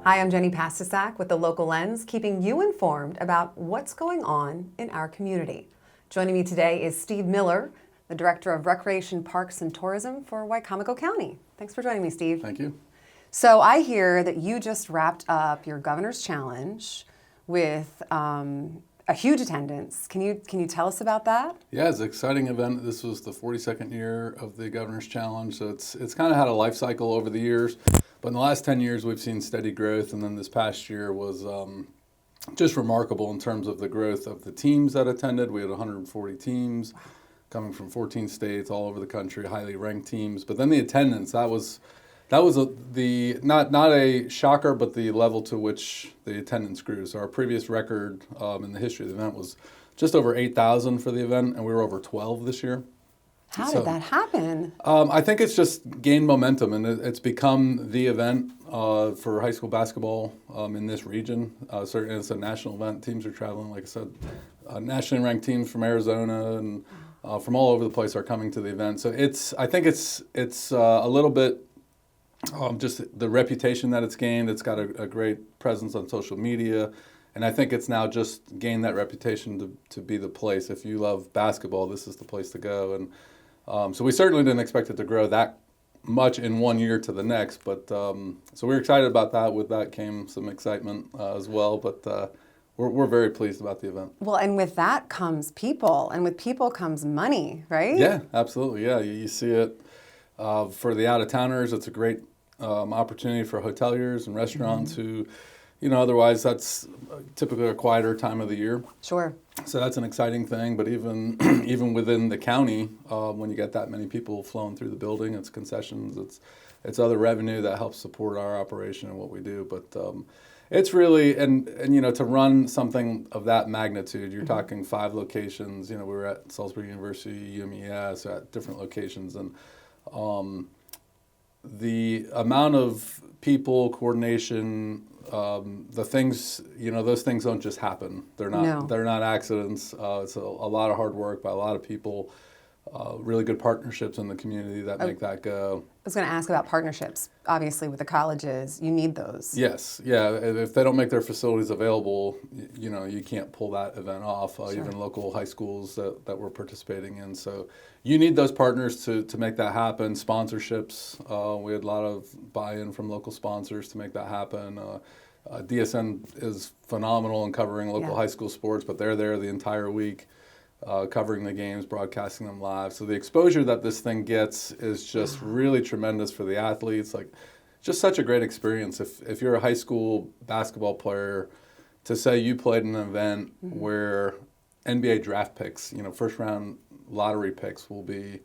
Hi, I'm Jenny Pastisak with The Local Lens, keeping you informed about what's going on in our community. Joining me today is Steve Miller, the Director of Recreation, Parks, and Tourism for Wicomico County. Thanks for joining me, Steve. Thank you. So I hear that you just wrapped up your Governor's Challenge with a huge attendance. Can you tell us about that? Yeah, it's an exciting event. This was the 42nd year of the Governor's Challenge, so it's kind of had a life cycle over the years. But in the last 10 years, we've seen steady growth, and then this past year was just remarkable in terms of the growth of the teams that attended. We had 140 teams coming from 14 states all over the country, highly ranked teams. But then the attendance, that was not a shocker, but the level to which the attendance grew. So our previous record in the history of the event was just over 8,000 for the event, and we were over 12 this year. How did that happen? I think it's just gained momentum, and it's become the event for high school basketball in this region. Certainly, it's a national event. Teams are traveling, like I said, nationally ranked teams from Arizona and from all over the place are coming to the event. So I think it's a little bit just the reputation that it's gained. It's got a great presence on social media. And I think it's now just gained that reputation to be the place. If you love basketball, this is the place to go. And so we certainly didn't expect it to grow that much in 1 year to the next. But so we were excited about that. With that came some excitement as well. But we're very pleased about the event. Well, and with that comes people, and with people comes money, right? Yeah, absolutely. Yeah, you see it for the out-of-towners. It's a great opportunity for hoteliers and restaurants who, otherwise that's typically a quieter time of the year. Sure. So that's an exciting thing. But even within the county, when you get that many people flowing through the building, it's concessions, it's other revenue that helps support our operation and what we do. But it's really and to run something of that magnitude, you're talking 5 locations. We were at Salisbury University, UMES, at different locations, and the amount of people, coordination, the things, those things don't just happen. They're not accidents. It's a lot of hard work by a lot of people, really good partnerships in the community that make that go. I was going to ask about partnerships. Obviously, with the colleges, you need those. Yes, yeah. If they don't make their facilities available, you can't pull that event off. Sure. Even local high schools that we're participating in. So you need those partners to make that happen. Sponsorships, we had a lot of buy-in from local sponsors to make that happen. DSN is phenomenal in covering local high school sports, but they're there the entire week. Covering the games, broadcasting them live. So the exposure that this thing gets is just really tremendous for the athletes. Like, just such a great experience. If you're a high school basketball player, to say you played in an event where NBA draft picks, first round lottery picks will be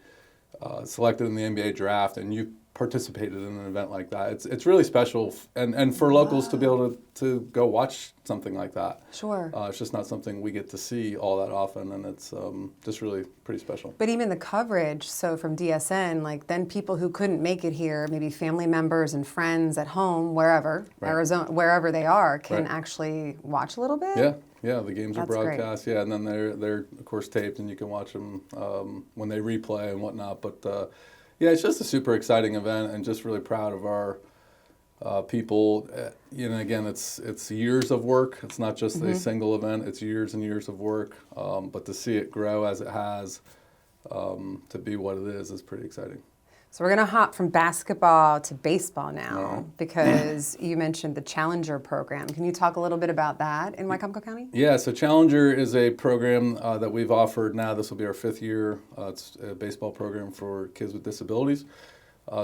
selected in the NBA draft, and you participated in an event like that. It's really special, and for locals to be able to go watch something like that. Sure. It's just not something we get to see all that often, and it's just really pretty special. But even the coverage, so from DSN, then people who couldn't make it here, maybe family members and friends at home, wherever, right. Arizona, wherever they are, can right. actually watch a little bit? Yeah, the games That's are broadcast. Great. Yeah, and then they're of course taped, and you can watch them when they replay and whatnot. But yeah, it's just a super exciting event, and just really proud of our people. Again, it's years of work. It's not just a single event. It's years and years of work. But to see it grow as it has, to be what it is pretty exciting. So we're going to hop from basketball to baseball now, because you mentioned the Challenger program. Can you talk a little bit about that in Wicomico County? Yeah, so Challenger is a program that we've offered now. This will be our 5th year. It's a baseball program for kids with disabilities,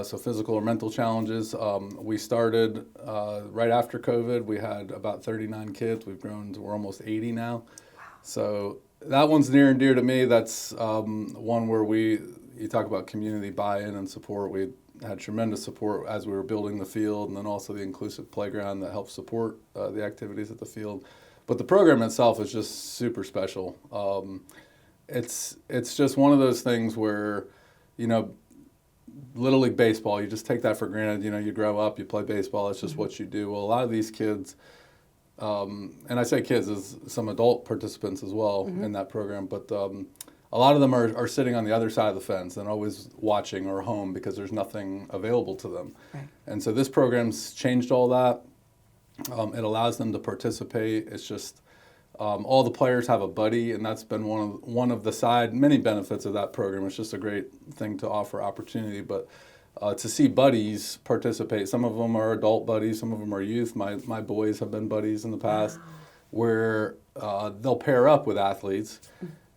so physical or mental challenges. We started right after COVID. We had about 39 kids. We've grown to we're almost 80 now. Wow. So that one's near and dear to me. That's one where you talk about community buy-in and support. We had tremendous support as we were building the field, and then also the inclusive playground that helps support the activities at the field. But the program itself is just super special. It's just one of those things where, Little League baseball, you just take that for granted. You grow up, you play baseball, it's just what you do. Well, a lot of these kids, and I say kids, as some adult participants as well in that program, but a lot of them are sitting on the other side of the fence and always watching or home because there's nothing available to them. Right. And so this program's changed all that. It allows them to participate. It's just all the players have a buddy, and that's been one of the many benefits of that program. It's just a great thing to offer opportunity. But to see buddies participate, some of them are adult buddies, some of them are youth. My boys have been buddies in the past, where they'll pair up with athletes,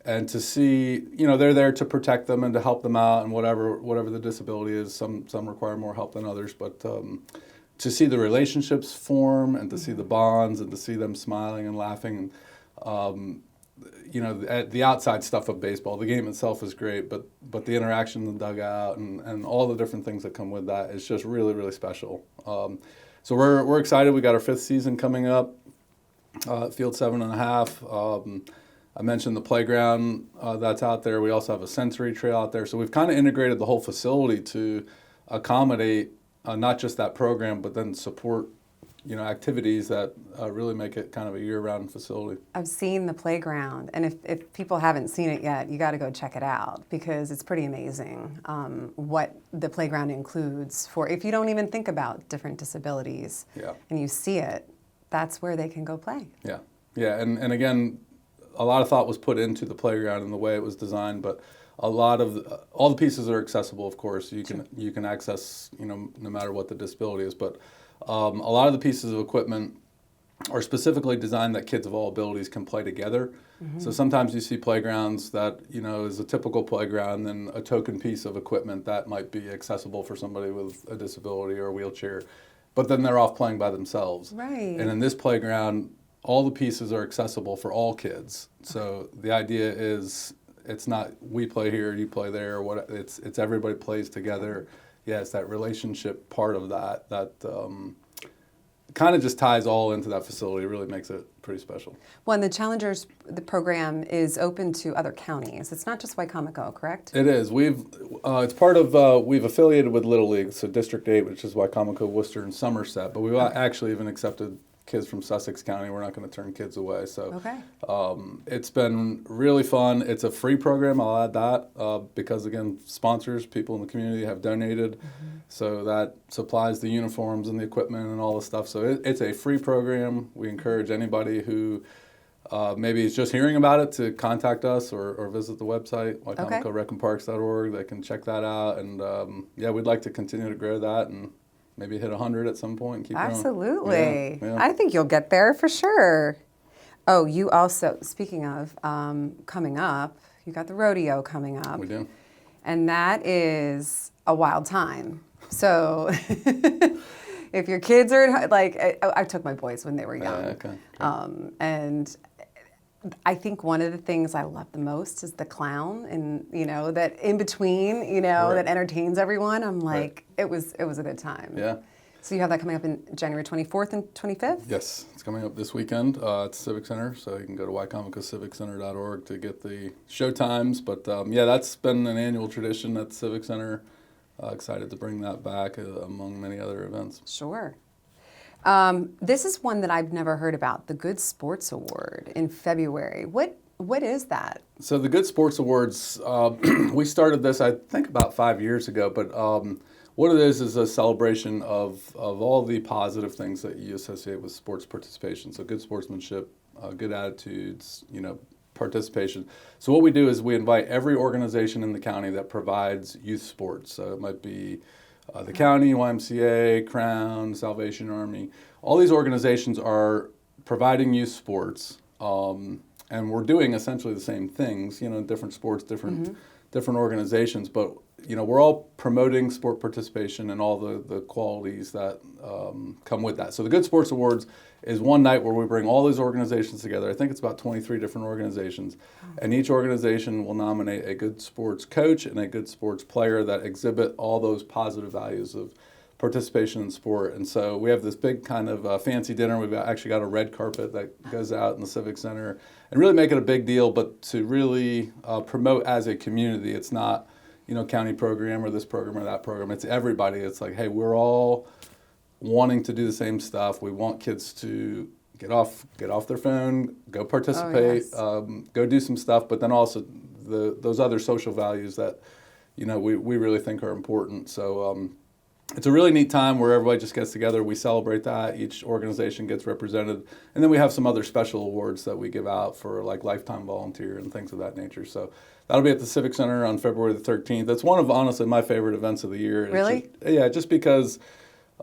and to see, they're there to protect them and to help them out, and whatever the disability is. Some require more help than others, but to see the relationships form and to see the bonds and to see them smiling and laughing. The outside stuff of baseball, the game itself is great, but the interaction in the dugout and all the different things that come with that is just really, really special. So we're excited. We got our 5th season coming up, Field 7.5. I mentioned the playground that's out there. We also have a sensory trail out there. So we've kind of integrated the whole facility to accommodate not just that program, but then support activities that really make it kind of a year-round facility. I've seen the playground, and if people haven't seen it yet, you got to go check it out because it's pretty amazing what the playground includes for if you don't even think about different disabilities and you see it, that's where they can go play. Yeah, and again, a lot of thought was put into the playground and the way it was designed, but a lot of all the pieces are accessible. Of course, you can access no matter what the disability is, but a lot of the pieces of equipment are specifically designed that kids of all abilities can play together. So sometimes you see playgrounds that is a typical playground, and a token piece of equipment that might be accessible for somebody with a disability or a wheelchair, but then they're off playing by themselves. Right. And in this playground, all the pieces are accessible for all kids. So the idea is, it's not we play here, you play there. It's everybody plays together. Yeah, it's that relationship part of that kind of just ties all into that facility. It really makes it pretty special. Well, and the program is open to other counties. It's not just Wicomico, correct? It is. It's part of, we've affiliated with Little League, so District 8, which is Wicomico, Worcester, and Somerset, but we've actually even accepted kids from Sussex County. We're not going to turn kids away. So it's been really fun. It's a free program, I'll add that, because again, sponsors, people in the community have donated. So that supplies the uniforms and the equipment and all the stuff. So it's a free program. We encourage anybody who maybe is just hearing about it to contact us or visit the website, wicomicorecandparks.org. They can check that out. And we'd like to continue to grow that and maybe hit 100 at some point and keep going. Absolutely. Yeah. I think you'll get there for sure. Oh, you also, speaking of coming up, you got the rodeo coming up. We do. And that is a wild time. So if your kids are, I took my boys when they were young. And I think one of the things I love the most is the clown, and that in between, that entertains everyone. I'm like, it was a good time. Yeah. So you have that coming up in January 24th and 25th? Yes, it's coming up this weekend at the Civic Center. So you can go to wicomicociviccenter.org to get the show times. But that's been an annual tradition at the Civic Center. Excited to bring that back among many other events. Sure. This is one that I've never heard about, the Good Sports Award in February. What is that? So the Good Sports Awards, we started this, I think, about 5 years ago. But what it is a celebration of all the positive things that you associate with sports participation. So good sportsmanship, good attitudes, participation. So what we do is we invite every organization in the county that provides youth sports. So it might be the county, YMCA, Crown, Salvation Army. All these organizations are providing youth sports, and we're doing essentially the same things, different sports, different organizations, but we're all promoting sport participation and all the qualities that come with that. So the Good Sports Awards is one night where we bring all these organizations together. I think it's about 23 different organizations, and each organization will nominate a good sports coach and a good sports player that exhibit all those positive values of participation in sport. And so we have this big kind of fancy dinner. We've actually got a red carpet that goes out in the Civic Center and really make it a big deal, but to really promote as a community. It's not, county program or this program or that program. It's everybody. It's like, hey, we're all wanting to do the same stuff. We want kids to get off their phone, go participate, go do some stuff, but then also those other social values that, we really think are important. So it's a really neat time where everybody just gets together. We celebrate that. Each organization gets represented. And then we have some other special awards that we give out for like lifetime volunteer and things of that nature. So that'll be at the Civic Center on February the 13th. That's one of, honestly, my favorite events of the year. Really? Just because,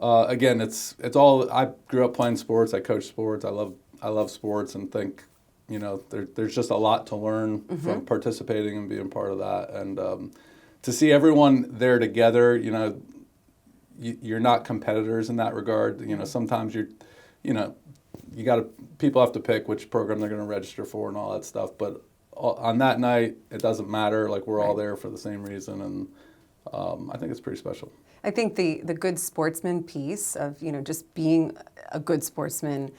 again, it's all, I grew up playing sports. I coach sports. I love sports and think, there's just a lot to learn from participating and being part of that. And to see everyone there together, you're not competitors in that regard. Sometimes people have to pick which program they're going to register for and all that stuff. But on that night, it doesn't matter. Like, we're all there for the same reason, and I think it's pretty special. I think the good sportsman piece of, just being a good sportsman,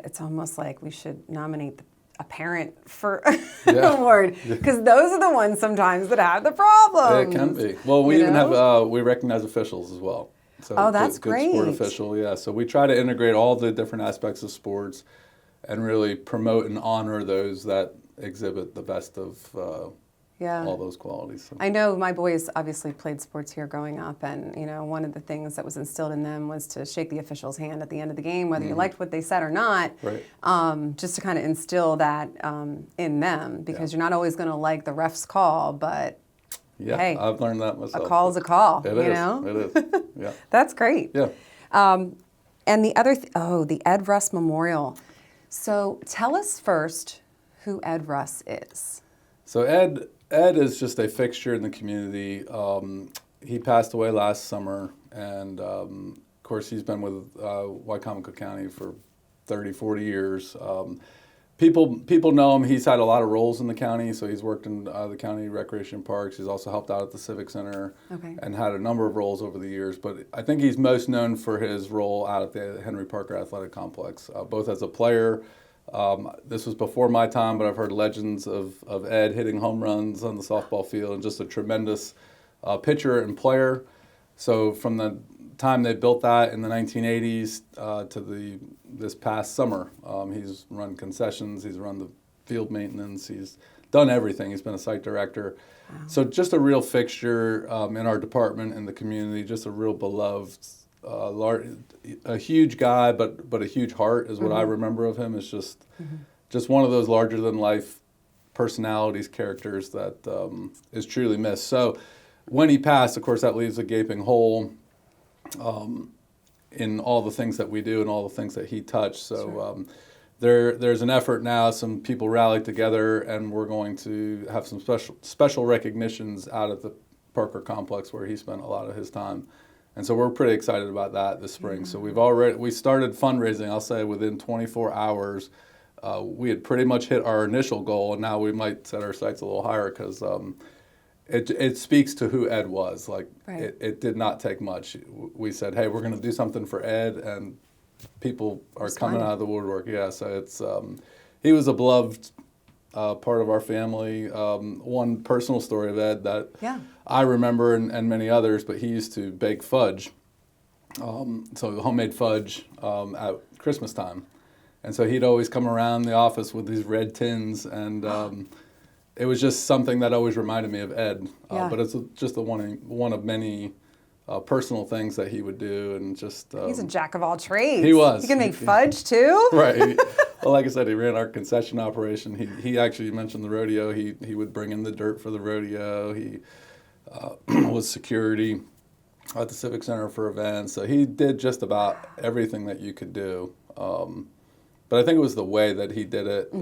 it's almost like we should nominate a parent for an award, because those are the ones sometimes that have the problems. It can be. Well, we even have, we recognize officials as well. So that's great. Good sport official, yeah. So we try to integrate all the different aspects of sports and really promote and honor those that exhibit the best of all those qualities. So. I know my boys obviously played sports here growing up, and one of the things that was instilled in them was to shake the official's hand at the end of the game, whether you liked what they said or not. Right. Just to kind of instill that in them, because you're not always going to like the ref's call, but hey, I've learned that myself. A call is a call. It is. Yeah. That's great. Yeah. And the other, the Ed Russ Memorial. So tell us first who Ed Russ is. So Ed is just a fixture in the community. He passed away last summer, and of course he's been with Wicomico County for 30, 40 years. People know him. He's had a lot of roles in the county, so he's worked in the county recreation parks. He's also helped out at the Civic Center and had a number of roles over the years. But I think he's most known for his role out at the Henry Parker Athletic Complex, both as a player. This was before my time, but I've heard legends of Ed hitting home runs on the softball field, and just a tremendous pitcher and player. So from the time they built that in the 1980s to this past summer, he's run concessions, he's run the field maintenance, he's done everything. He's been a site director. Wow. So just a real fixture in our department and the community, just a real beloved, a huge guy, but a huge heart is what I remember of him. It's just one of those larger than life personalities, characters that is truly missed. So when he passed, of course, that leaves a gaping hole in all the things that we do and all the things that he touched. So there's an effort now. Some people rallied together, and we're going to have some special recognitions out at the Parker Complex where he spent a lot of his time. And so we're pretty excited about that this spring. So we started fundraising, I'll say, within 24 hours. We had pretty much hit our initial goal, and now we might set our sights a little higher, because it speaks to who Ed was. Like, it did not take much. We said, hey, we're going to do something for Ed, and people are coming out of the woodwork. Yeah, so it's he was a beloved part of our family. One personal story of Ed that I remember, and many others, but he used to bake fudge, so homemade fudge at Christmas time. And so he'd always come around the office with these red tins, and it was just something that always reminded me of Ed. But it's just one of many personal things that he would do, and just... he's a jack of all trades. He was. He can make fudge, too? Right. Well, like I said, he ran our concession operation. He actually mentioned the rodeo. He would bring in the dirt for the rodeo. He was security at the Civic Center for events. So he did just about everything that you could do. But I think it was the way that he did it,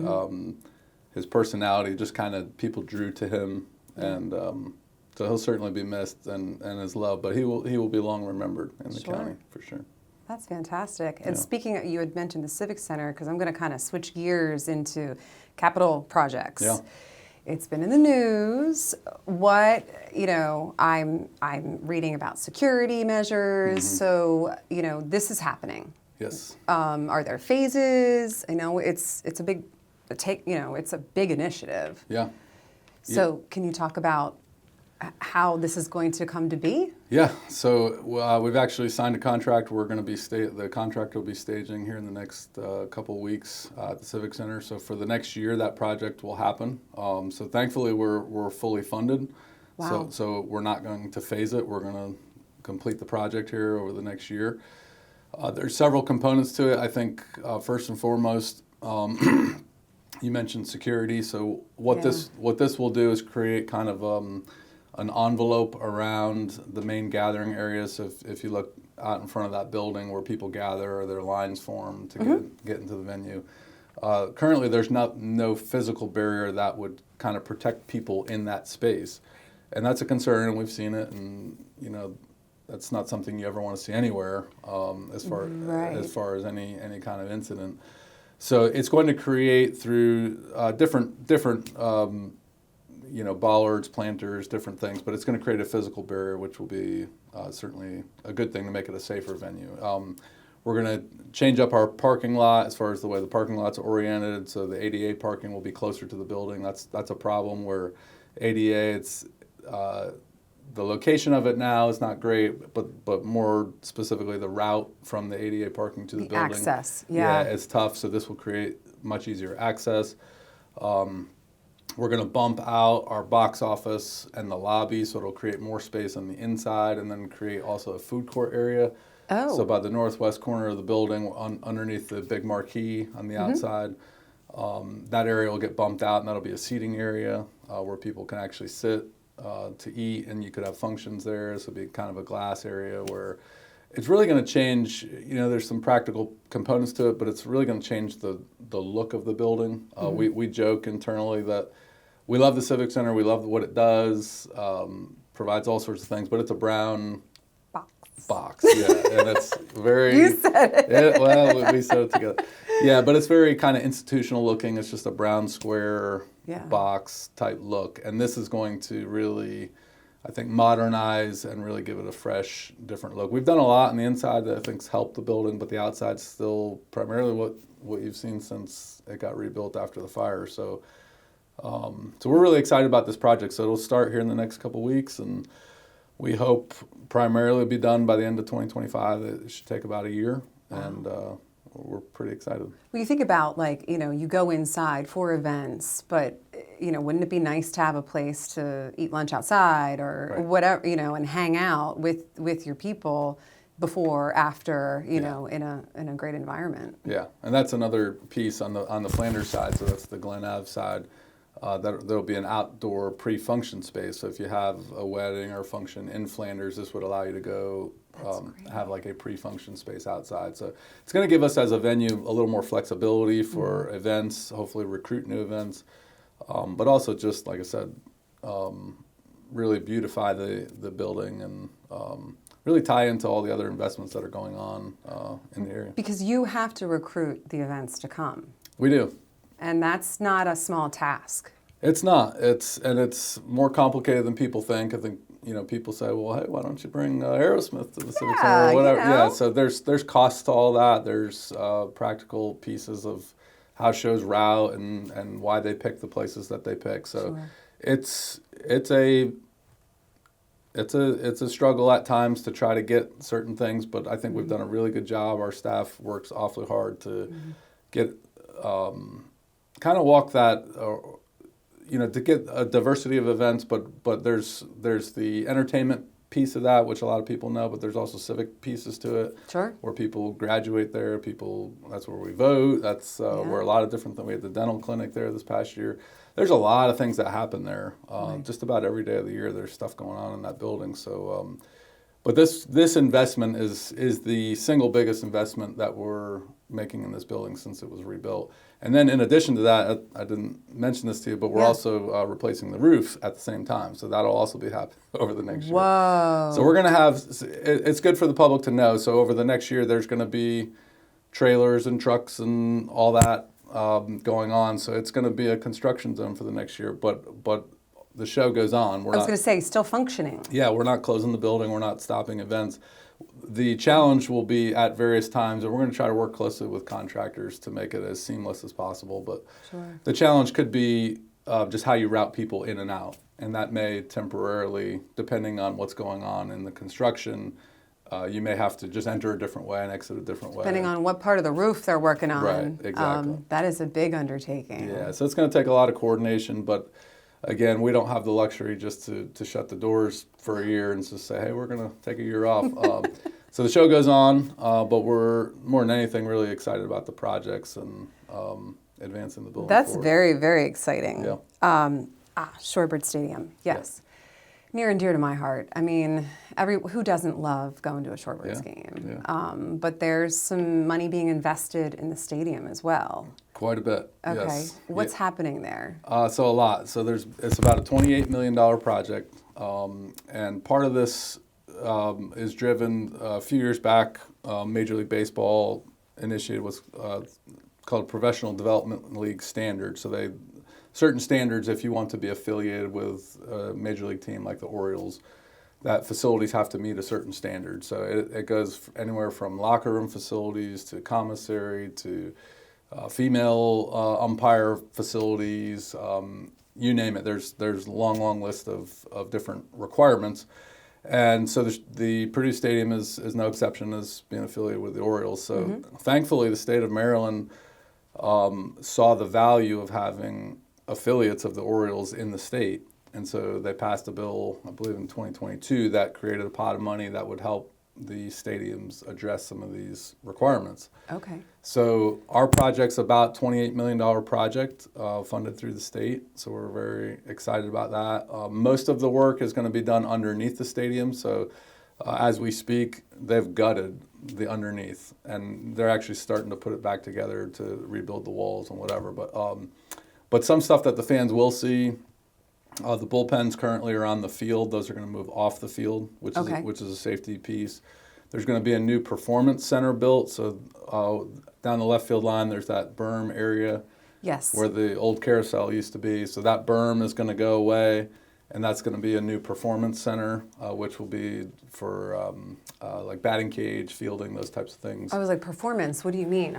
his personality, just kind of people drew to him, and so he'll certainly be missed and his love, but he will be long remembered in the county for sure. That's fantastic. And speaking of, you had mentioned the Civic Center, because I'm going to kind of switch gears into capital projects. Yeah. It's been in the news. What, I'm reading about security measures. So, this is happening. Yes. Are there phases? I know it's a big it's a big initiative. Yeah. So can you talk about how this is going to come to be? Yeah. So we've actually signed a contract. We're going to be the contract will be staging here in the next couple of weeks at the Civic Center. So for the next year, that project will happen. So thankfully, we're fully funded. Wow. So we're not going to phase it. We're going to complete the project here over the next year. There's several components to it. I think first and foremost, you mentioned security. So what this will do is create kind of an envelope around the main gathering areas. So if you look out in front of that building where people gather or their lines form to get into the venue. Currently, there's no physical barrier that would kind of protect people in that space, and that's a concern. And we've seen it, and that's not something you ever want to see anywhere as far as any kind of incident. So it's going to create through different bollards, planters, different things, but it's going to create a physical barrier, which will be certainly a good thing to make it a safer venue. We're going to change up our parking lot as far as the way the parking lot's oriented, so the ADA parking will be closer to the building. That's a problem where ADA, it's the location of it now is not great, but more specifically the route from the ADA parking to the building. Access, it's tough, so this will create much easier access. We're going to bump out our box office and the lobby, so it'll create more space on the inside, and then create also a food court area. Oh. So by the northwest corner of the building, underneath the big marquee on the outside, that area will get bumped out, and that'll be a seating area where people can actually sit to eat, and you could have functions there. This will be kind of a glass area where it's really going to change. There's some practical components to it, but it's really going to change the look of the building. We joke internally that we love the Civic Center. We love what it does, provides all sorts of things, but it's a brown box. Yeah, and it's very. You said it. Well, we said it together. Yeah, but it's very kind of institutional looking. It's just a brown square box type look, and this is going to really, I think, modernize and really give it a fresh, different look. We've done a lot on the inside that I think's helped the building, but the outside's still primarily what you've seen since it got rebuilt after the fire. So we're really excited about this project. So it'll start here in the next couple weeks, and we hope primarily be done by the end of 2025. It should take about a year, and we're pretty excited. Well, you think about you go inside for events, but wouldn't it be nice to have a place to eat lunch outside or whatever, and hang out with your people before, after, in a great environment. Yeah, and that's another piece on the Flanders side. So that's the Glen Ave side. There'll be an outdoor pre-function space. So if you have a wedding or function in Flanders, this would allow you to go have like a pre-function space outside. So it's going to give us as a venue a little more flexibility for events, hopefully recruit new events, but also just, like I said, really beautify the building and really tie into all the other investments that are going on in the area. Because you have to recruit the events to come. We do. And that's not a small task. It's not. It's more complicated than people think. I think people say, well, hey, why don't you bring Aerosmith to the Civic Center or whatever? Yeah. So there's costs to all that. There's practical pieces of how shows route and why they pick the places that they pick. So it's a struggle at times to try to get certain things, but I think we've done a really good job. Our staff works awfully hard to get. Kind of walk that, to get a diversity of events, but there's the entertainment piece of that, which a lot of people know, but there's also civic pieces to it. Sure. Where people graduate there, that's where we vote, that's where a lot of different things. We had the dental clinic there this past year. There's a lot of things that happen there. Just about every day of the year there's stuff going on in that building. So, but this investment is the single biggest investment that we're making in this building since it was rebuilt. And then in addition to that, I didn't mention this to you, but we're also replacing the roof at the same time. So that'll also be happening over the next year. Whoa. So we're going to have, it's good for the public to know. So over the next year, there's going to be trailers and trucks and all that going on. So it's going to be a construction zone for the next year. But the show goes on. I was going to say, still functioning. Yeah, we're not closing the building. We're not stopping events. The challenge will be at various times, and we're going to try to work closely with contractors to make it as seamless as possible. But the challenge could be just how you route people in and out. And that may temporarily, depending on what's going on in the construction, you may have to just enter a different way and exit a different way. Depending on what part of the roof they're working on. Right, exactly. That is a big undertaking. Yeah, so it's going to take a lot of coordination, but again, we don't have the luxury just to shut the doors for a year and just say, hey, we're going to take a year off. So the show goes on, but we're more than anything really excited about the projects and advancing the building That's forward. very, very exciting. Yeah. Shorebird Stadium, yes. Near and dear to my heart. I mean, who doesn't love going to a Shorebirds game? Yeah. But there's some money being invested in the stadium as well. Quite a bit. Okay. Yes. What's happening there? So a lot. So it's about a $28 million project, and part of this is driven a few years back. Major League Baseball initiated what's called Professional Development League Standards. So certain standards if you want to be affiliated with a major league team like the Orioles, that facilities have to meet a certain standard. So it goes anywhere from locker room facilities to commissary to female umpire facilities, you name it. There's a long list of different requirements. And so the Purdue Stadium is no exception as being affiliated with the Orioles. So thankfully the state of Maryland saw the value of having affiliates of the Orioles in the state. And so they passed a bill, I believe in 2022, that created a pot of money that would help the stadiums address some of these requirements. Okay. So our project's about $28 million project funded through the state. So we're very excited about that. Most of the work is going to be done underneath the stadium. So as we speak, they've gutted the underneath, and they're actually starting to put it back together to rebuild the walls and whatever. But some stuff that the fans will see, the bullpens currently are on the field. Those are going to move off the field, which is a safety piece. There's going to be a new performance center built. So down the left field line, there's that berm area where the old carousel used to be. So that berm is going to go away, and that's going to be a new performance center, which will be for like batting cage, fielding, those types of things. I was like, performance, what do you mean?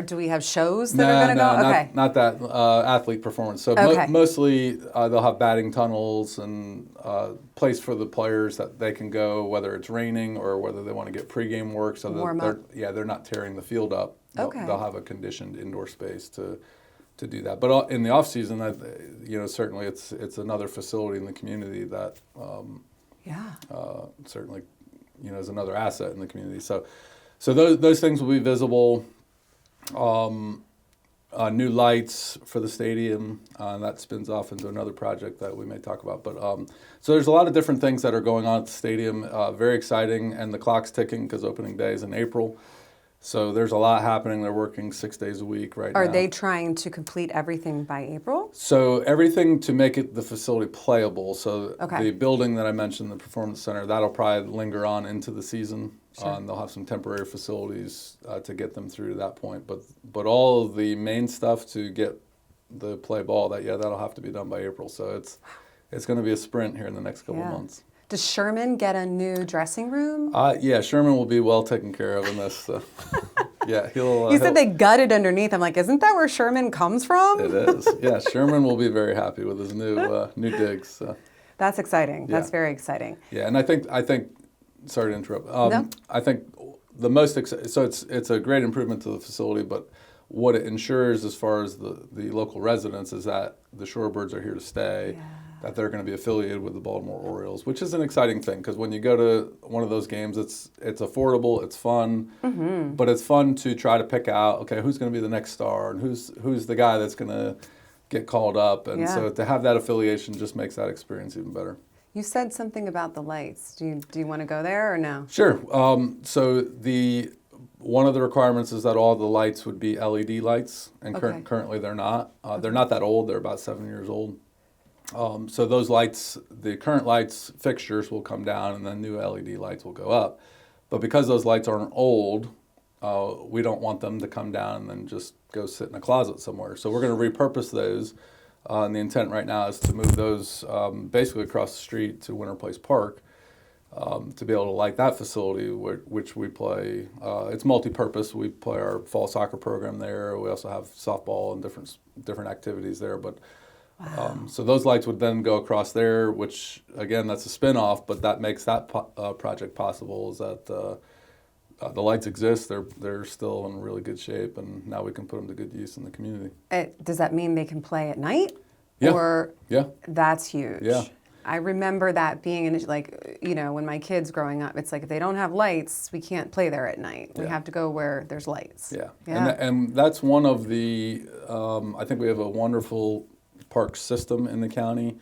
Do we have shows that are going to go? Okay. Not that athlete performance. So mostly they'll have batting tunnels and place for the players that they can go, whether it's raining or whether they want to get pregame work. So they're not tearing the field up. They'll have a conditioned indoor space to do that. But in the off season, certainly it's another facility in the community that certainly is another asset in the community. So those things will be visible. New lights for the stadium, and that spins off into another project that we may talk about. But so there's a lot of different things that are going on at the stadium. Very exciting, and the clock's ticking because opening day is in April. So there's a lot happening. They're working 6 days a week right now. Are they trying to complete everything by April? So everything to make the facility playable. So the building that I mentioned, the Performance Center, that'll probably linger on into the season. Sure. And they'll have some temporary facilities to get them through to that point. But all of the main stuff to get the play ball, that'll have to be done by April. So it's going to be a sprint here in the next couple of months. Does Sherman get a new dressing room? Yeah, Sherman will be well taken care of in this. Yeah, You said they gutted underneath. I'm like, isn't that where Sherman comes from? It is. Yeah, Sherman will be very happy with his new digs. So. That's exciting. That's very exciting. Yeah, and I think. Sorry to interrupt. No. I think the most so it's a great improvement to the facility, but what it ensures as far as the local residents is that the Shorebirds are here to stay. Yeah. That they're going to be affiliated with the Baltimore Orioles, which is an exciting thing because when you go to one of those games, it's affordable, it's fun, but it's fun to try to pick out, okay, who's going to be the next star and who's the guy that's going to get called up, and so to have that affiliation just makes that experience even better. You said something about the lights. Do you want to go there or no? Sure. So one of the requirements is that all the lights would be LED lights, and currently they're not. They're not that old. They're about 7 years old. So those lights, the current lights fixtures will come down and then new LED lights will go up. But because those lights aren't old, we don't want them to come down and then just go sit in a closet somewhere. So we're going to repurpose those. And the intent right now is to move those basically across the street to Winter Place Park to be able to light that facility, which we play. It's multi-purpose. We play our fall soccer program there. We also have softball and different activities there. But so those lights would then go across there, which, again, that's a spin-off, but that makes that project possible is that the lights exist. They're still in really good shape, and now we can put them to good use in the community. Does that mean they can play at night? Yeah. Or Yeah. that's huge. Yeah. I remember that being in, like, when my kids growing up, it's like if they don't have lights, we can't play there at night. We Yeah. have to go where there's lights. Yeah. Yeah. And that's one of the, I think we have a wonderful park system in the county,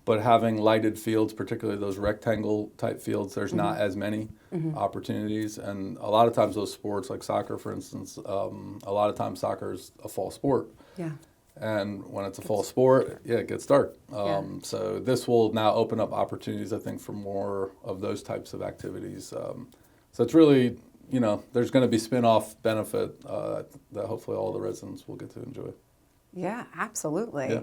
but having lighted fields, particularly those rectangle type fields, there's not as many opportunities. And a lot of times those sports, like soccer, for instance, a lot of times soccer is a fall sport. Yeah. And when it's a fall sport, it gets dark. So this will now open up opportunities, I think, for more of those types of activities. So it's really, there's going to be spin-off benefit that hopefully all the residents will get to enjoy. Yeah, absolutely. Yeah.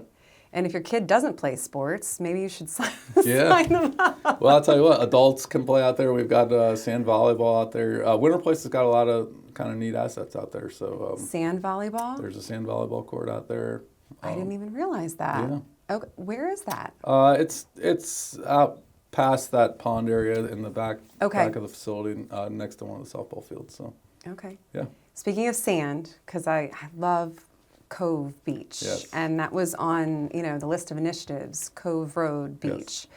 And if your kid doesn't play sports, maybe you should sign them up. Well, I'll tell you what, adults can play out there. We've got sand volleyball out there. Winter Place has got a lot of kind of neat assets out there. So Sand volleyball? there's a sand volleyball court out there. I didn't even realize that. Yeah. Okay, where is that? It's out past that pond area in the back of the facility, next to one of the softball fields. So Okay. yeah. Speaking of sand, because I love Cove Beach, Yes. and that was on the list of initiatives, Cove Road Beach. Yes.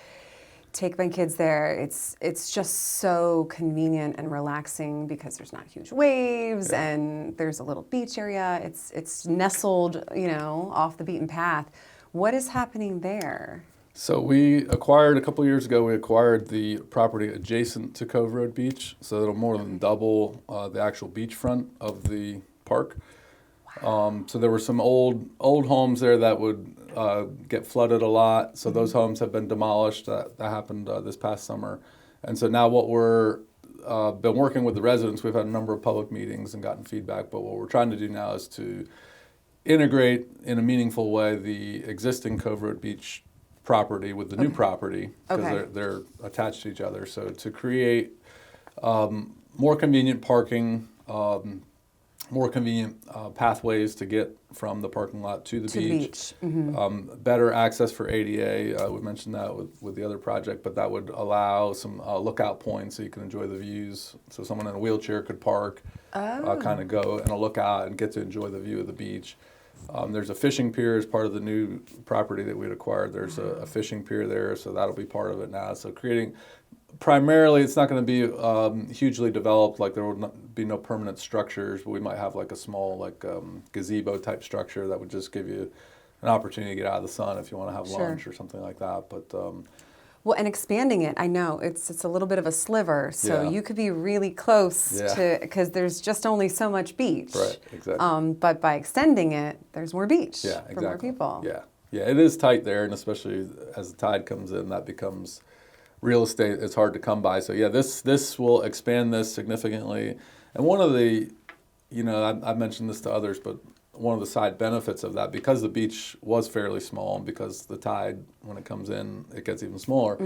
Take my kids there. It's just so convenient and relaxing because there's not huge waves and there's a little beach area. It's nestled, off the beaten path. What is happening there? So we acquired, a couple of years ago, we acquired the property adjacent to Cove Road Beach, so it'll more than double the actual beachfront of the park. So there were some old homes there that would get flooded a lot. So those homes have been demolished. That happened this past summer. And so now what we're been working with the residents, we've had a number of public meetings and gotten feedback, but what we're trying to do now is to integrate in a meaningful way the existing Cove Road Beach property with the new property, because they're attached to each other. So to create more convenient parking, more convenient pathways to get from the parking lot to the beach. Better access for ADA. We mentioned that with the other project, but that would allow some lookout points so you can enjoy the views. So someone in a wheelchair could park, kind of go and a lookout and get to enjoy the view of the beach. There's a fishing pier as part of the new property that we'd acquired. There's a fishing pier there, so that'll be part of it now. So creating, primarily, it's not going to be hugely developed, like there will be no permanent structures, but we might have like a small gazebo type structure that would just give you an opportunity to get out of the sun if you want to have lunch or something like that. But well, and expanding it, I know it's a little bit of a sliver, so Yeah. you could be really close Yeah. to, because there's just only so much beach. Right, exactly. But by extending it, there's more beach Yeah, for more exactly. people. Yeah, it is tight there, and especially as the tide comes in, that becomes real estate. It's hard to come by. So yeah, this will expand this significantly. And one of the, I've mentioned this to others, but one of the side benefits of that, because the beach was fairly small, and because the tide, when it comes in, it gets even smaller,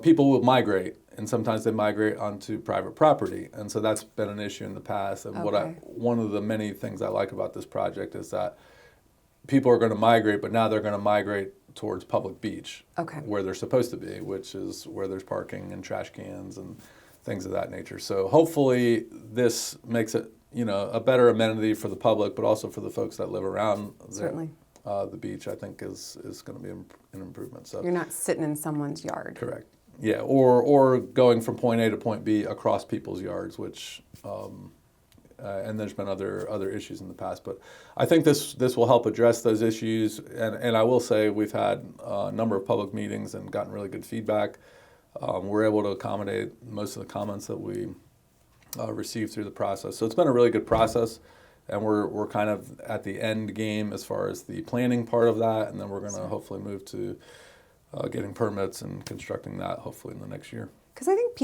people will migrate, and sometimes they migrate onto private property. And so that's been an issue in the past. And one of the many things I like about this project is that people are going to migrate, but now they're going to migrate towards public beach, where they're supposed to be, which is where there's parking and trash cans and things of that nature. So hopefully this makes it, a better amenity for the public, but also for the folks that live around the beach. I think is going to be an improvement. So You're not sitting in someone's yard. correct. Yeah, or going from point A to point B across people's yards, which and there's been other issues in the past, but I think this will help address those issues. And I will say we've had a number of public meetings and gotten really good feedback. We're able to accommodate most of the comments that we received through the process. So it's been a really good process, and we're kind of at the end game as far as the planning part of that, and then we're going to hopefully move to getting permits and constructing that hopefully in the next year. Because I think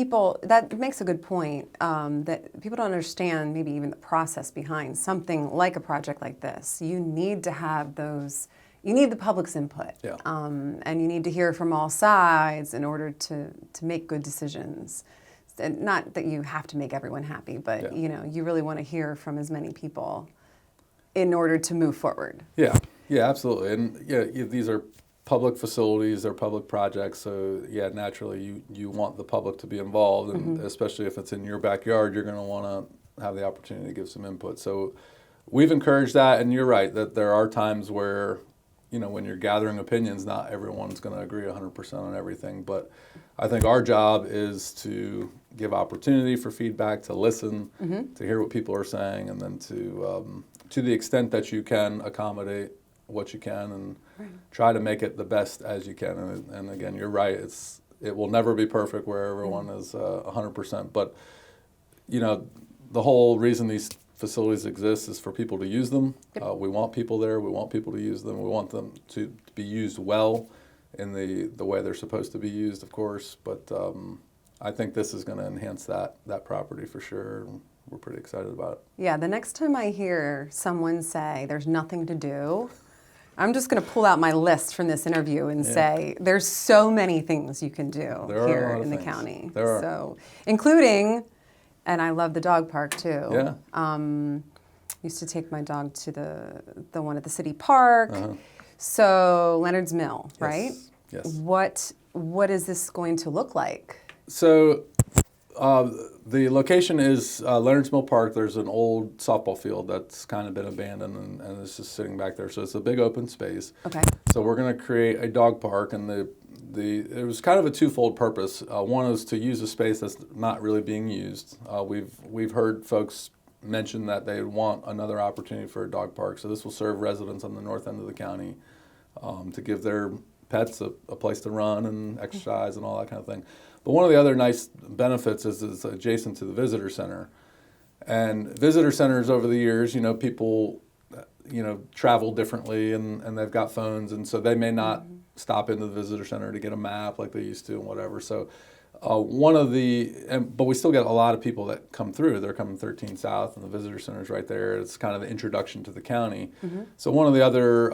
that makes a good point, that people don't understand maybe even the process behind something like a project like this. You need to have you need the public's input. Yeah. And you need to hear from all sides in order to make good decisions. And not that you have to make everyone happy, but you really want to hear from as many people in order to move forward. Yeah, absolutely. And these are public facilities, they're public projects, so naturally you want the public to be involved, and especially if it's in your backyard, you're going to want to have the opportunity to give some input. So we've encouraged that, and you're right that there are times where when you're gathering opinions, not everyone's going to agree 100% on everything. But I think our job is to give opportunity for feedback, to listen, to hear what people are saying, and then to the extent that you can accommodate what you can and try to make it the best as you can. And again, you're right. It will never be perfect where everyone is 100%. But the whole reason these facilities exist is for people to use them. We want people there. We want people to use them. We want them to be used well in the way they're supposed to be used, of course. But I think this is going to enhance that property for sure. We're pretty excited about it. Yeah, the next time I hear someone say there's nothing to do, I'm just going to pull out my list from this interview and say there's so many things you can do here in the county. There are. So, including, and I love the dog park too. Yeah. Used to take my dog to the one at the city park. So Leonard's Mill, right? Yes. What is this going to look like? So the location is Leonard's Mill Park. There's an old softball field that's kind of been abandoned and it's just sitting back there. So it's a big open space. Okay. So we're going to create a dog park, and it was kind of a twofold purpose. One is to use a space that's not really being used. We've heard folks mention that they want another opportunity for a dog park. So this will serve residents on the north end of the county to give their pets a place to run and exercise and all that kind of thing. But one of the other nice benefits is it's adjacent to the visitor center. And visitor centers over the years, people, travel differently and they've got phones, and so they may not stop into the visitor center to get a map like they used to and whatever. So but we still get a lot of people that come through. They're coming 13 South, and the visitor center's right there. It's kind of the introduction to the county. So one of the other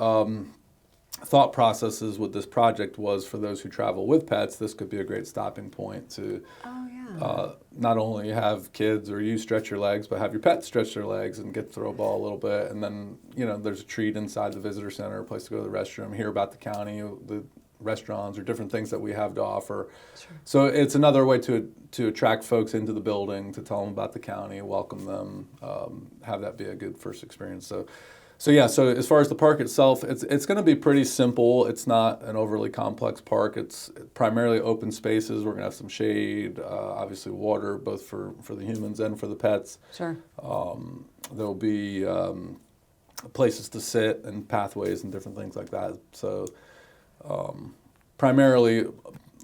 thought processes with this project was for those who travel with pets, this could be a great stopping point to not only have kids or you stretch your legs, but have your pets stretch their legs and get to throw a ball a little bit. And then, there's a treat inside the visitor center, a place to go to the restroom, hear about the county, the restaurants or different things that we have to offer. Sure. So it's another way to attract folks into the building, to tell them about the county, welcome them, have that be a good first experience. So as far as the park itself, it's going to be pretty simple. It's not an overly complex park. It's primarily open spaces. We're going to have some shade, obviously water, both for the humans and for the pets. Sure. There'll be places to sit and pathways and different things like that. So primarily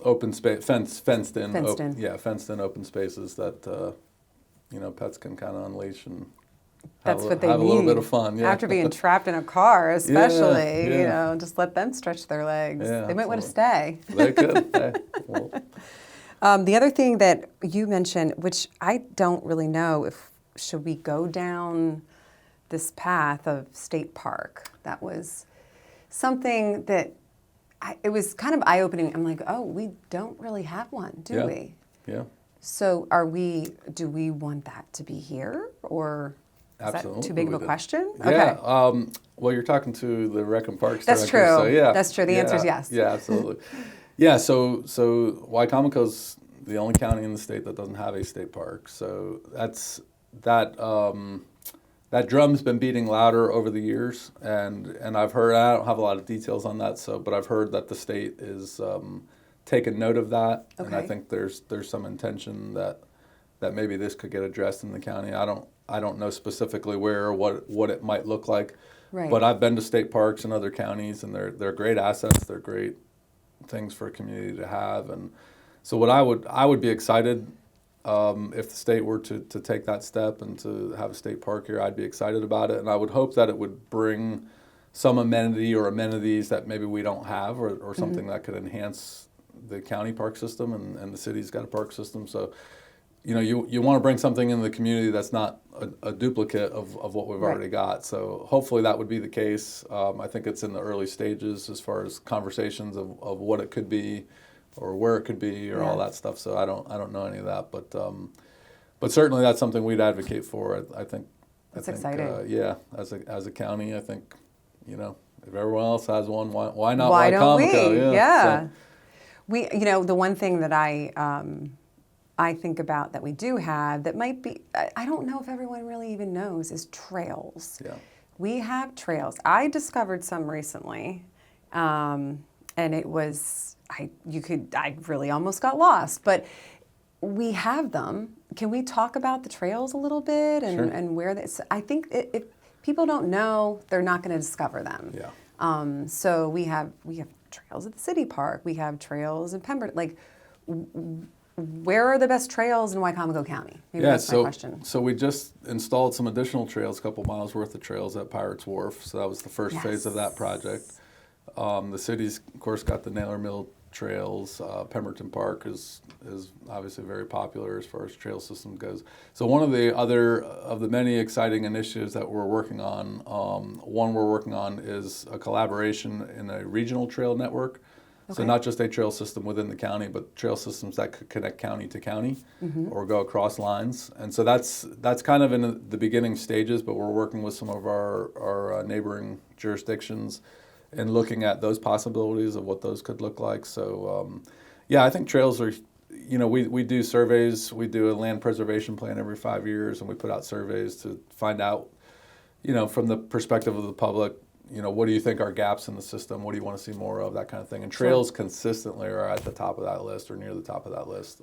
open space, fenced in open spaces that pets can kind of unleash and That's what they have need. a little bit of fun. Yeah. After being trapped in a car, especially, Yeah. just let them stretch their legs. Yeah, They might want to stay. They could. Hey, well, The other thing that you mentioned, which I don't really know should we go down this path of state park? That was something that it was kind of eye-opening. I'm like, oh, we don't really have one, do we? Yeah. So do we want that to be here, or is Absolutely, that too big of a question? Yeah. Okay. Well, you're talking to the Rec and Parks That's director, true. So yeah. That's true. The answer is yes. Yeah, absolutely. Yeah. So Wicomico's the only county in the state that doesn't have a state park. So that drum's been beating louder over the years, and I've heard, I don't have a lot of details on that, but I've heard that the state is taking note of that, and I think there's some intention that maybe this could get addressed in the county. I don't know specifically where or what it might look like, but I've been to state parks in other counties, and they're great assets. They're great things for a community to have, and so what I would be excited. If the state were to take that step and to have a state park here, I'd be excited about it. And I would hope that it would bring some amenity or amenities that maybe we don't have, or something that could enhance the county park system, and the city's got a park system. So, you want to bring something in the community that's not a duplicate of what we've already got. So hopefully that would be the case. I think it's in the early stages as far as conversations of what it could be, or where it could be, or all that stuff. So I don't know any of that, but certainly that's something we'd advocate for. I think that's exciting. As a county, I think, if everyone else has one, why not? Why don't we? Wicomico? Yeah. So. We, the one thing that I think about that we do have that might be, I don't know if everyone really even knows, is trails. Yeah. We have trails. I discovered some recently. and it was I really almost got lost, but we have them. Can we talk about the trails a little bit Sure. and where they? I think if people don't know, they're not going to discover them. Yeah. So we have trails at the city park. We have trails in Pemberton. Like, where are the best trails in Wicomico County? Maybe that's my question. So we just installed some additional trails, a couple miles worth of trails at Pirates Wharf. So that was the first phase of that project. The city's, of course, got the Naylor Mill trails. Pemberton Park is obviously very popular as far as trail system goes. So one of the many exciting initiatives that we're working on, one we're working on is a collaboration in a regional trail network. So not just a trail system within the county, but trail systems that could connect county to county or go across lines. And so that's kind of in the beginning stages, but we're working with some of our neighboring jurisdictions and looking at those possibilities of what those could look like. So, I think trails are, we do surveys. We do a land preservation plan every 5 years, and we put out surveys to find out, from the perspective of the public, what do you think are gaps in the system? What do you want to see more of? That kind of thing. And trails consistently are at the top of that list or near the top of that list.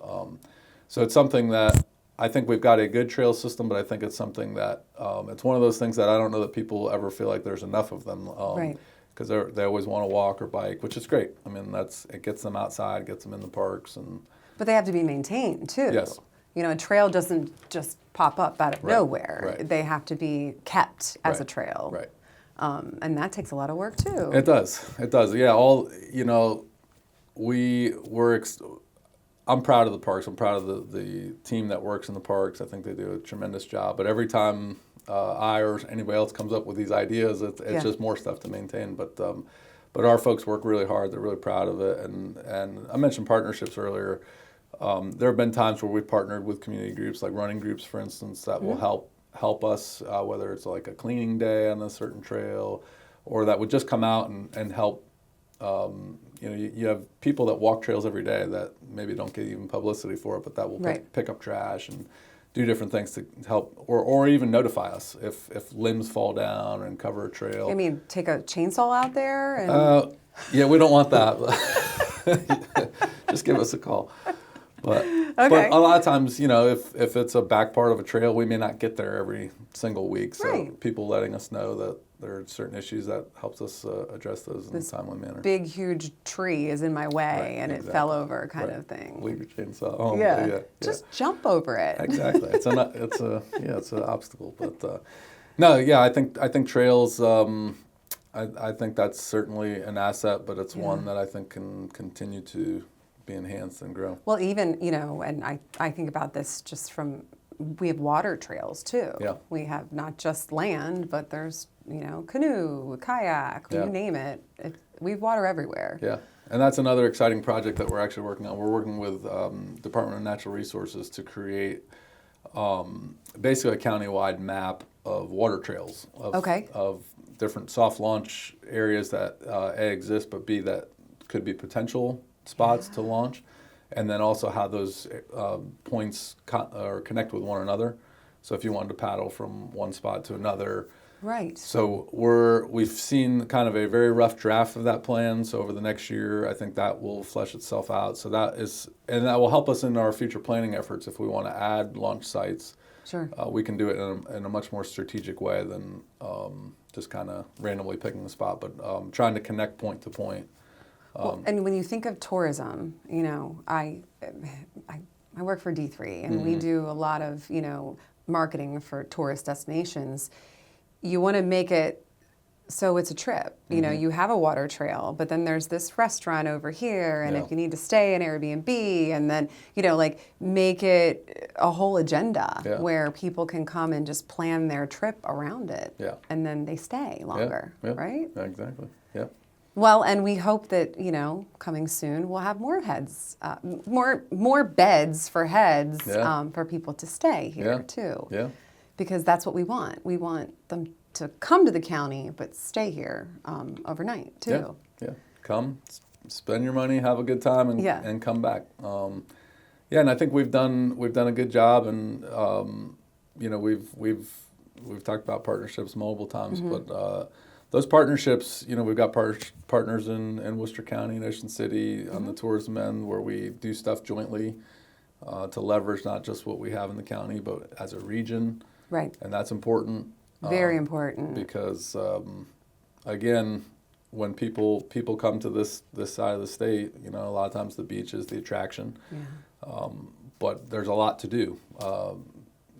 So it's something that I think we've got a good trail system, but I think it's something that it's one of those things that I don't know that people ever feel like there's enough of them. Right. Because they always want to walk or bike, which is great. I mean, it gets them outside, gets them in the parks, But they have to be maintained too. Yes. A trail doesn't just pop up out of nowhere. Right. They have to be kept as a Right. trail. Right. And that takes a lot of work too. It does. It does. Yeah. I'm proud of the parks. I'm proud of the team that works in the parks. I think they do a tremendous job. But every time I or anybody else comes up with these ideas, it's just more stuff to maintain. But our folks work really hard. They're really proud of it. And I mentioned partnerships earlier. There have been times where we've partnered with community groups, like running groups, for instance, that will help us, whether it's like a cleaning day on a certain trail, or that would just come out and help. You have people that walk trails every day that maybe don't get even publicity for it, but that will pick up trash and do different things to help, or even notify us if limbs fall down and cover a trail. I mean, take a chainsaw out there and... we don't want that. Just give us a call. But a lot of times, if it's a back part of a trail, we may not get there every single week. So people letting us know that there are certain issues that helps us address those in a timely manner. Big, huge tree is in my way and it fell over kind of thing. Leave your chainsaw home. Just jump over it. Exactly. It's an obstacle. But I think trails. I think that's certainly an asset, but it's one that I think can continue to be enhanced and grow. Well, even, and I think about this just from, we have water trails too. Yeah. We have not just land, but there's, canoe, kayak, you name it. We have water everywhere. Yeah. And that's another exciting project that we're actually working on. We're working with Department of Natural Resources to create basically a countywide map of water trails of different soft launch areas that A, exist, but B, that could be potential spots to launch, and then also how those points connect with one another. So if you wanted to paddle from one spot to another. Right. So we've seen kind of a very rough draft of that plan. So over the next year, I think that will flesh itself out. So that will help us in our future planning efforts if we want to add launch sites. Sure. We can do it in a much more strategic way than just kind of randomly picking the spot, but trying to connect point to point. Well, and when you think of tourism, I work for D3 and we do a lot of, marketing for tourist destinations. You want to make it so it's a trip. You have a water trail, but then there's this restaurant over here, and if you need to stay in Airbnb, and then, make it a whole agenda where people can come and just plan their trip around it. Yeah. And then they stay longer, right? Exactly. Yeah. Well, and we hope that, coming soon, we'll have more more beds for heads for people to stay here too. Yeah. Because that's what we want. We want them to come to the county, but stay here overnight too. Yeah. Come, spend your money, have a good time, and come back. And I think we've done a good job, and we've talked about partnerships multiple times, but those partnerships, we've got partners in Worcester County and Ocean City on the tourism end where we do stuff jointly to leverage not just what we have in the county, but as a region. Right. And that's important. Very important. Because, again, when people come to this side of the state, a lot of times the beach is the attraction. Yeah. But there's a lot to do.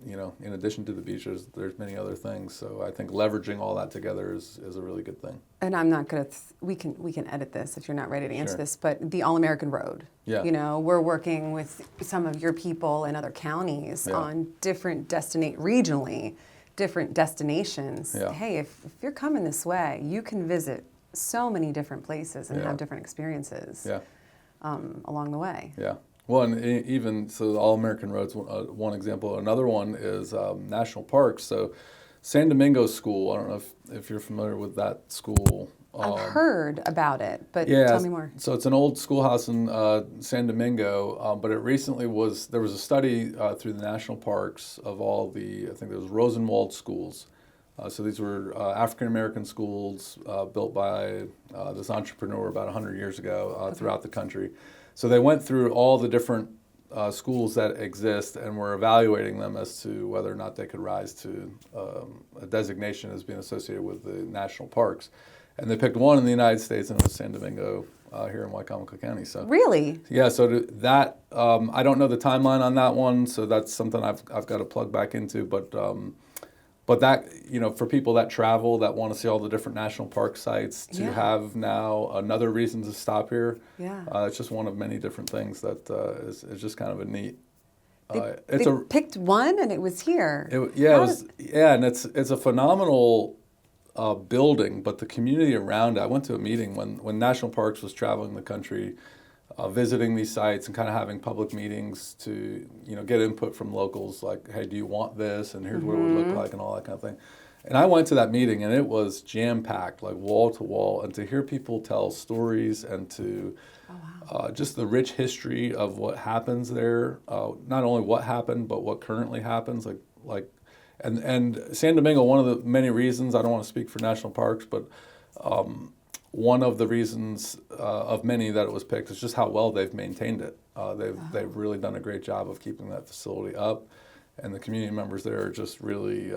In addition to the beaches, there's many other things. So I think leveraging all that together is a really good thing. And I'm not going to, we can edit this if you're not ready to answer Sure. this, but the All-American Road. Yeah. We're working with some of your people in other counties Yeah. on regionally, different destinations. Yeah. Hey, if you're coming this way, you can visit so many different places and Yeah. have different experiences Yeah. along the way. Yeah. Well, and even so, the All-American Road's one example. Another one is national parks. So San Domingo School, I don't know if you're familiar with that school. I've heard about it, but Yeah, tell me more. so it's an old schoolhouse in San Domingo, but it recently there was a study through the national parks of all I think there was Rosenwald schools. So these were African-American schools built by this entrepreneur about 100 years ago throughout the country. So they went through all the different schools that exist and were evaluating them as to whether or not they could rise to a designation as being associated with the national parks. And they picked one in the United States, and it was San Domingo here in Wicomico County. So Really? yeah, so that I don't know the timeline on that one, so that's something I've got to plug back into. But that, for people that travel, that want to see all the different national park sites, to Yeah. have now another reason to stop here, Yeah. it's just one of many different things that is just kind of a neat. They picked one and it was here. And it's a phenomenal building, but the community around it. I went to a meeting when National Parks was traveling the country, visiting these sites and kind of having public meetings to get input from locals, like, hey, do you want this, and here's what it would look like, and all that kind of thing. And I went to that meeting, and it was jam-packed, like wall to wall, and to hear people tell stories and to just the rich history of what happens there, not only what happened, but what currently happens, and San Domingo, one of the many reasons, I don't want to speak for national parks, but one of the reasons of many that it was picked is just how well they've maintained it. They've really done a great job of keeping that facility up, and the community members there are just really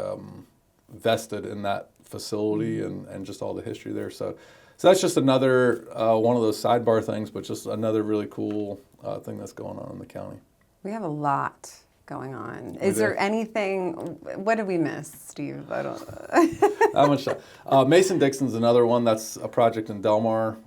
vested in that facility and just all the history there. So that's just another one of those sidebar things, but just another really cool thing that's going on in the county. We have a lot going on. Is there anything, what did we miss, Steve? I don't How much? Mason-Dixon's another one. That's a project in Delmar.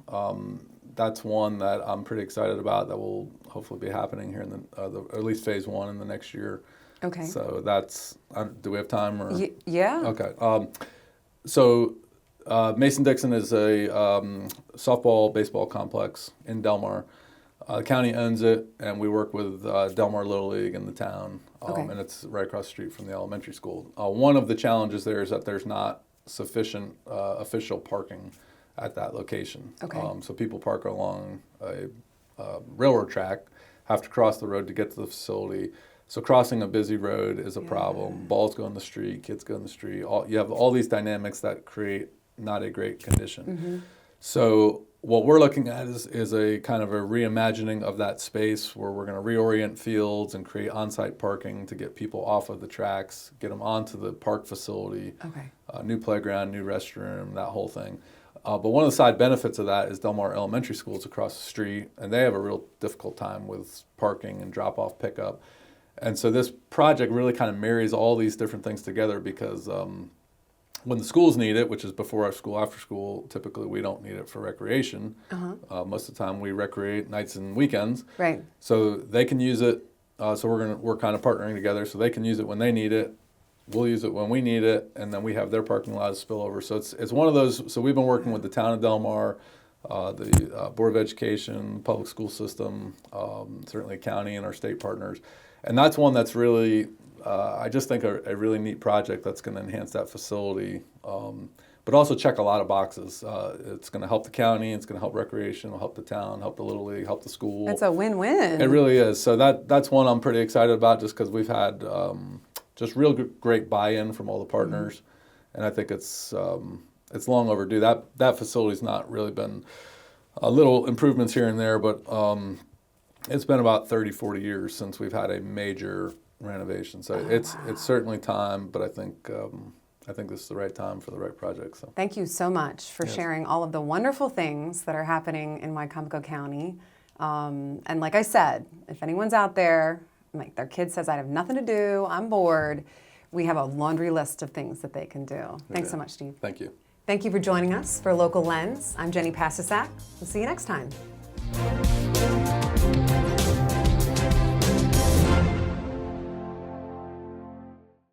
That's one that I'm pretty excited about that will hopefully be happening here in or at least phase one in the next year. Okay. So that's, do we have time? Or? Yeah. Okay. So Mason-Dixon is a softball, baseball complex in Delmar. The county owns it, and we work with Delmar Little League in the town, and it's right across the street from the elementary school. One of the challenges there is that there's not sufficient official parking at that location. Okay. So people park along a railroad track, have to cross the road to get to the facility. So crossing a busy road is a problem. Balls go in the street, kids go in the street. You have all these dynamics that create not a great condition. So what we're looking at is a kind of a reimagining of that space where we're going to reorient fields and create on-site parking to get people off of the tracks, get them onto the park facility, new playground, new restroom, that whole thing. But one of the side benefits of that is Delmar Elementary School is across the street, and they have a real difficult time with parking and drop-off pickup. And so this project really kind of marries all these different things together because when the schools need it, which is before our school, after school, typically we don't need it for recreation. Most of the time we recreate nights and weekends. Right. So they can use it. So we're kind of partnering together so they can use it when they need it. We'll use it when we need it, and then we have their parking lot to spill over. So it's one of those. So we've been working with the town of Delmar, the Board of Education, public school system, certainly county and our state partners. And that's one that's really, I just think, a really neat project that's going to enhance that facility, but also check a lot of boxes. It's going to help the county, it's going to help recreation, it'll help the town, help the Little League, help the school. It's a win-win. It really is. So that's one I'm pretty excited about just because we've had just real great buy-in from all the partners. And I think it's it's long overdue. That facility's not really been little improvements here and there, but it's been about 30, 40 years since we've had a major renovation. So it's certainly time, but I think this is the right time for the right project. So Thank you so much for Yes. sharing all of the wonderful things that are happening in Wicomico County. And like I said, if anyone's out there, like their kid says, I have nothing to do, I'm bored, we have a laundry list of things that they can do. Thanks so much, Steve. thank you. Thank you for joining us for Local Lens. I'm Jenny Pasasak. We'll see you next time.